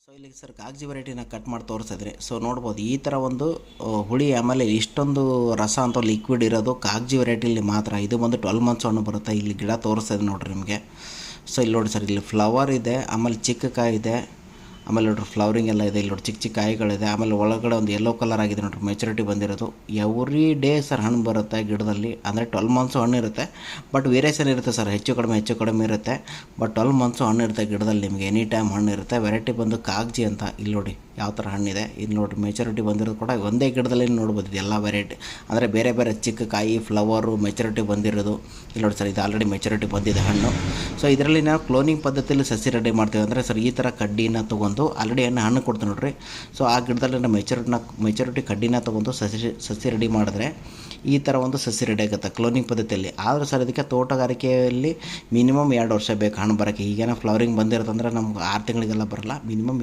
So ಇಲ್ಲಿ sir ಕಾಗಜಿ ವೆರೈಟಿನ cut ಮಾಡಿ ತೋರಿಸಿದ್ರೆ ಸೊ ನೋಡ್ಬೋದು ಈ ಥರ ಒಂದು ಹುಳಿ ಆಮೇಲೆ ಇಷ್ಟೊಂದು ರಸ ಅಂತ ಲಿಕ್ವಿಡ್ ಇರೋದು ಕಾಗಜಿ ವೆರೈಟಿಲಿ ಮಾತ್ರ. ಇದು ಬಂದು 12 ಮಂತ್ಸ್ ಹಣ್ಣು ಬರುತ್ತೆ. ಇಲ್ಲಿ ಗಿಡ ತೋರಿಸ್ತದೆ ನೋಡಿರಿ ನಿಮಗೆ. ಸೊ ಇಲ್ಲಿ ನೋಡಿ ಸರ್, ಇಲ್ಲಿ ಫ್ಲವರ್ ಇದೆ, ಆಮೇಲೆ ಚಿಕ್ಕ ಕಾಯಿ ಇದೆ, ಆಮೇಲೆ ನೋಡ್ರಿ ಫ್ಲವರಿಂಗ್ ಎಲ್ಲ ಇದೆ. ಇಲ್ಲಿ ನೋಡಿ ಚಿಕ್ಕ ಚಿಕ್ಕ ಕಾಯಿಗಳಿದೆ, ಆಮೇಲೆ ಒಳಗಡೆ ಒಂದು ಯೆಲ್ಲೋ ಕಲರ್ ಆಗಿದೆ ನೋಡ್ರಿ, ಮೆಚುರಿಟಿ ಬಂದಿರೋದು. ಎವ್ರಿ ಡೇ ಸರ್ ಹಣ್ಣು ಬರುತ್ತೆ ಗಿಡದಲ್ಲಿ, ಅಂದರೆ 12 ಮಂತ್ಸು ಹಣ್ಣು ಇರುತ್ತೆ. ಬಟ್ ವೇರಿಯೇಷನ್ ಇರುತ್ತೆ ಸರ್, ಹೆಚ್ಚು ಕಡಿಮೆ ಇರುತ್ತೆ. ಬಟ್ 12 ಮಂತ್ಸು ಹಣ್ಣು ಇರುತ್ತೆ ಗಿಡದಲ್ಲಿ, ನಿಮಗೆ ಎನಿ ಟೈಮ್ ಹಣ್ಣು ಇರುತ್ತೆ. ವೆರೈಟಿ ಬಂದು ಕಾಗಜಿ ಅಂತ. ಇಲ್ಲಿ ನೋಡಿ ಯಾವ ಥರ ಹಣ್ಣಿದೆ, ಇಲ್ಲಿ ನೋಡಿ ಮೆಚುರಿಟಿ ಬಂದಿರೋದು ಕೂಡ ಒಂದೇ ಗಿಡದಲ್ಲಿ ನೋಡ್ಬೋದು. ಇದು ಎಲ್ಲ ವೆರೈಟಿ ಅಂದರೆ ಬೇರೆ ಬೇರೆ ಚಿಕ್ಕ ಕಾಯಿ, ಫ್ಲವರು, ಮೆಚುರಿಟಿ ಬಂದಿರೋದು. ಇಲ್ಲಿ ನೋಡಿ ಸರ್, ಇದು ಆಲ್ರೆಡಿ ಮೆಚುರಿಟಿ ಬಂದಿದೆ ಹಣ್ಣು. ಸೊ ಇದರಲ್ಲಿ ನಾವು ಕ್ಲೋನಿಂಗ್ ಪದ್ಧತಿಯಲ್ಲಿ ಸಸಿ ರೆಡಿ ಮಾಡ್ತೀವಿ. ಅಂದರೆ ಸರ್ ಈ ಥರ ಕಡ್ಡಿನ ತೊಗೊಂಡು ಆಲ್ರೆಡಿ ಹಣ್ಣು ಕೊಡ್ತೀವಿ ನೋಡ್ರಿ. ಸೊ ಆ ಗಿಡದಲ್ಲಿ ನಾವು ಮೆಚುರಿಟಿ ಕಡ್ಡಿನ ತೊಗೊಂಡು ಸಸಿ ರೆಡಿ ಮಾಡಿದ್ರೆ ಈ ಥರ ಒಂದು ಸಸಿ ರೆಡಿ ಆಗುತ್ತೆ ಕ್ಲೋನಿಂಗ್ ಪದ್ಧತಿಯಲ್ಲಿ. ಆದರೆ ಸರ್ ಇದಕ್ಕೆ ತೋಟಗಾರಿಕೆಯಲ್ಲಿ ಮಿನಿಮಮ್ 2 ವರ್ಷ ಬೇಕು ಹಣ್ಣು ಬರೋಕ್ಕೆ. ಈಗೇನೋ ಫ್ಲವರಿಂಗ್ ಬಂದಿರೋದಂದ್ರೆ ನಮ್ಗೆ 6 ತಿಂಗಳಿಗೆಲ್ಲ ಬರಲ್ಲ, ಮಿನಿಮಮ್